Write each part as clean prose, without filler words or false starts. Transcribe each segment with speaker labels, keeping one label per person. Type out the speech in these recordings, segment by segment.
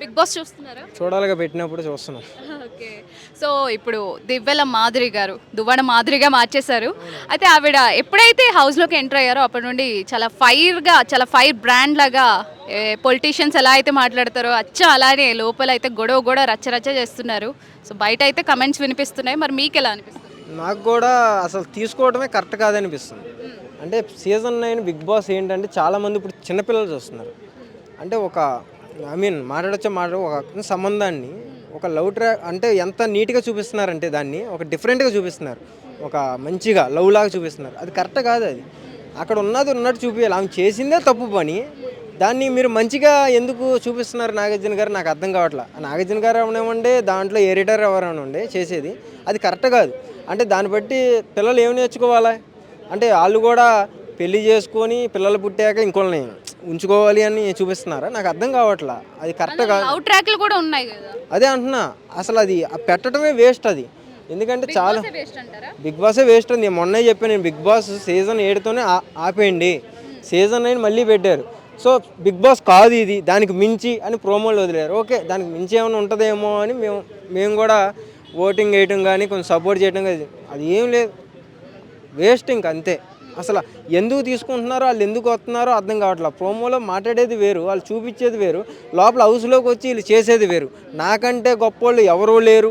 Speaker 1: Big boss చూస్తున్నారా?
Speaker 2: చూడాలిగా పెట్టినప్పుడు చూస్తున్నాం.
Speaker 1: ఓకే. సో, ఇప్పుడు దివ్వెల మాధురి గారు దువ్వాడ మాధురిగా మార్చేశారు. అయితే ఆవిడ ఎప్పుడైతే హౌస్‌లోకి ఎంటర్ అయ్యారో అప్పటి నుండి చాలా ఫైర్‌గా, చాలా ఫైర్ బ్రాండ్ లాగా పొలిటీషియన్స్ ఎలా అయితే మాట్లాడతారో అచ్చం అలానే లోపలైతే గొడవ గూడా రచ్చ రచ్చ చేస్తున్నారు. సో, బయటైతే కమెంట్స్ వినిపిస్తున్నాయి. మరి మీకెలా అనిపిస్తుంది?
Speaker 2: నాకు కూడా అసలు తీసుకోవడమే కరెక్ట్ కాదనిపిస్తుంది. అంటే సీజన్ 9 బిగ్ బాస్ ఏంటంటే చాలామంది ఇప్పుడు చిన్నపిల్లలు చూస్తున్నారు. అంటే ఒక మాట్లాడొచ్చే ఒక సంబంధాన్ని ఒక లవ్ ట్రాక్ అంటే ఎంత నీట్‌గా చూపిస్తున్నారంటే దాన్ని ఒక డిఫరెంట్‌గా చూపిస్తున్నారు. ఒక మంచిగా లవ్ లాగా చూపిస్తున్నారు. అది కరెక్ట్ కాదు అది. అక్కడ ఉన్నది ఉన్నట్టు చూపియాలి. ఆమె చేసిందే తప్పు పని. దాన్ని మీరు మంచిగా ఎందుకు చూపిస్తున్నారు నాగార్జున గారు నాకు అర్థం కావట్లా. నాగార్జున గారు అవనివ్వండి, దాంట్లో ఎడిటర్ ఎవరవనివ్వండి చేసేది. అది కరెక్ట్ కాదు. అంటే దాన్ని బట్టి పిల్లలు ఏమి నేర్చుకోవాలి? అంటే ఆళ్ళు కూడా పెళ్లి చేసుకొని పిల్లలు పుట్టాక ఇంకోళ్ళని ఉంచుకోవాలి అని చూపిస్తున్నారా? నాకు అర్థం కావట్లా. అది కరెక్ట్ కాదు.
Speaker 1: లవ్ ట్రాక్‌లు కూడా ఉన్నాయి గదా!
Speaker 2: అదే అంటున్నా. అసలు అది పెట్టడమే వేస్ట్ అది. ఎందుకంటే
Speaker 1: బిగ్
Speaker 2: చాలా
Speaker 1: బాసే వేస్ట్ అంటారా?
Speaker 2: బిగ్ బాసే వేస్ట్ ఉంది. మొన్నే చెప్పాను నేను బిగ్ బాస్ సీజన్ 7తోనే ఆపేయండి. సీజన్ 9 మళ్ళీ పెట్టారు. సో బిగ్ బాస్ కాదు ఇది. దానికి మించి అని ప్రోమోలు వదిలారు. ఓకే. దానికి మించి ఏమైనా ఉంటుందేమో అని మేము కూడా ఓటింగ్ వేయటం కానీ కొంచెం సపోర్ట్ చేయడం కానీ అది ఏం లేదు. వేస్ట్ ఇంక అంతే. అసలు ఎందుకు తీసుకుంటున్నారో వాళ్ళు ఎందుకు వస్తున్నారో అర్థం కావట్లేదు. ప్రోమోలో మాట్లాడేది వేరు, వాళ్ళు చూపించేది వేరు, లోపల హౌస్లోకి వచ్చి వీళ్ళు చేసేది వేరు. నాకంటే గొప్పోళ్ళు ఎవరూ లేరు,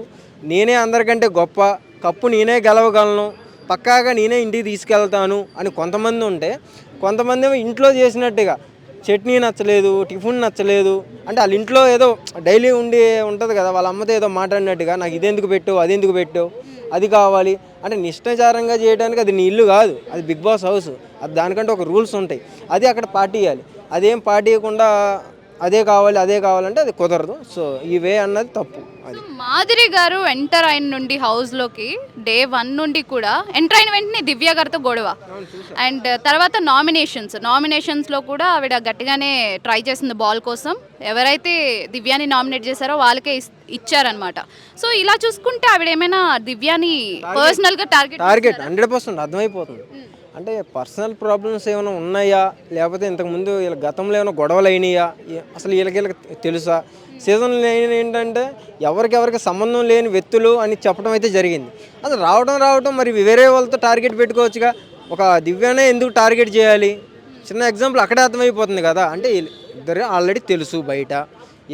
Speaker 2: నేనే అందరికంటే గొప్ప, కప్పు నేనే గెలవగలను, పక్కాగా నేనే ఇంటికి తీసుకెళ్తాను అని కొంతమంది ఉంటే, కొంతమంది ఏమో ఇంట్లో చేసినట్టుగా చట్నీ నచ్చలేదు, టిఫిన్ నచ్చలేదు అంటే వాళ్ళ ఇంట్లో ఏదో డైలీ ఉంటుంది కదా, వాళ్ళ అమ్మతో ఏదో మాట్లాడినట్టుగా నాకు ఇదెందుకు పెట్టావు, అదెందుకు పెట్టావు, అది కావాలి అంటే నిష్ఠాచారంగా చేయడానికి అది నీ ఇల్లు కాదు, అది బిగ్ బాస్ హౌస్. అది దానికంటే ఒక రూల్స్ ఉంటాయి. అది అక్కడ పార్టీ ఇవ్వాలి. అదేం పార్టీ ఇవ్వకుండా అదే కావాలంటే అది కుదరదు. సో ఈ వే అన్నది తప్పు. అది
Speaker 1: మాధురి గారు ఎంటర్ అయిన నుండి హౌస్‌లోకి డే 1 నుండి కూడా ఎంటర్ అయిన వెంటనే దివ్య గారితో గొడవ. అండ్ తర్వాత నామినేషన్స్‌లో కూడా ఆవిడ గట్టిగానే ట్రై చేసింది బాల్ కోసం. ఎవరైతే దివ్యాని నామినేట్ చేశారో వాళ్ళకే ఇచ్చారనమాట. సో ఇలా చూసుకుంటే ఆవిడ ఏమైనా దివ్యాని పర్సనల్‌గా టార్గెట్
Speaker 2: 100% అర్థమైపోతుంది. అంటే పర్సనల్ ప్రాబ్లమ్స్ ఏమైనా ఉన్నాయా, లేకపోతే ఇంతకుముందు వీళ్ళ గతంలో ఏమైనా గొడవలు అయినాయా, అసలు వీళ్ళకి తెలుసా? సీజన్ 9 ఏంటంటే ఎవరికెవరికి సంబంధం లేని వ్యక్తులు అని చెప్పడం అయితే జరిగింది. అది రావడం మరి వేరే వాళ్ళతో టార్గెట్ పెట్టుకోవచ్చుగా. ఒక దివ్యానే ఎందుకు టార్గెట్ చేయాలి? చిన్న ఎగ్జాంపుల్ అక్కడే అర్థమైపోతుంది కదా. అంటే ఇద్దరు ఆల్రెడీ తెలుసు బయట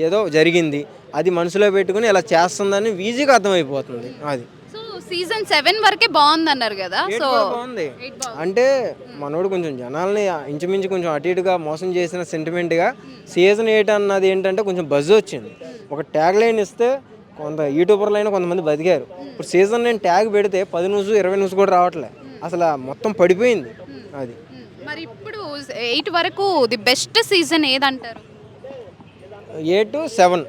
Speaker 2: ఏదో జరిగింది, అది మనసులో పెట్టుకుని ఇలా చేస్తుందని ఈజీగా అర్థమైపోతుంది. అది
Speaker 1: సో సీజన్ 7 వరకే బాగుందన్నారు కదా. సో
Speaker 2: బాగుంది. అంటే మనోడు కొంచెం జనాల్ని ఇంచుమించు కొంచెం అటు ఇటుగా మోసం చేసిన సెంటిమెంట్గా సీజన్ 8 అన్నది ఏంటంటే కొంచెం బజ్ వచ్చింది. ఒక ట్యాగ్ లైన్ ఇస్తే కొంత యూట్యూబర్లు అయినా కొంతమంది బతికారు. ఇప్పుడు సీజన్ 9 ట్యాగ్ పెడితే 10 న్యూస్ 20 న్యూస్ కూడా రావట్లే. అసలు మొత్తం పడిపోయింది. అది
Speaker 1: మరి ఇప్పుడు 8 వరకు ది బెస్ట్ సీజన్ ఏదంటారు?
Speaker 2: 8 to 7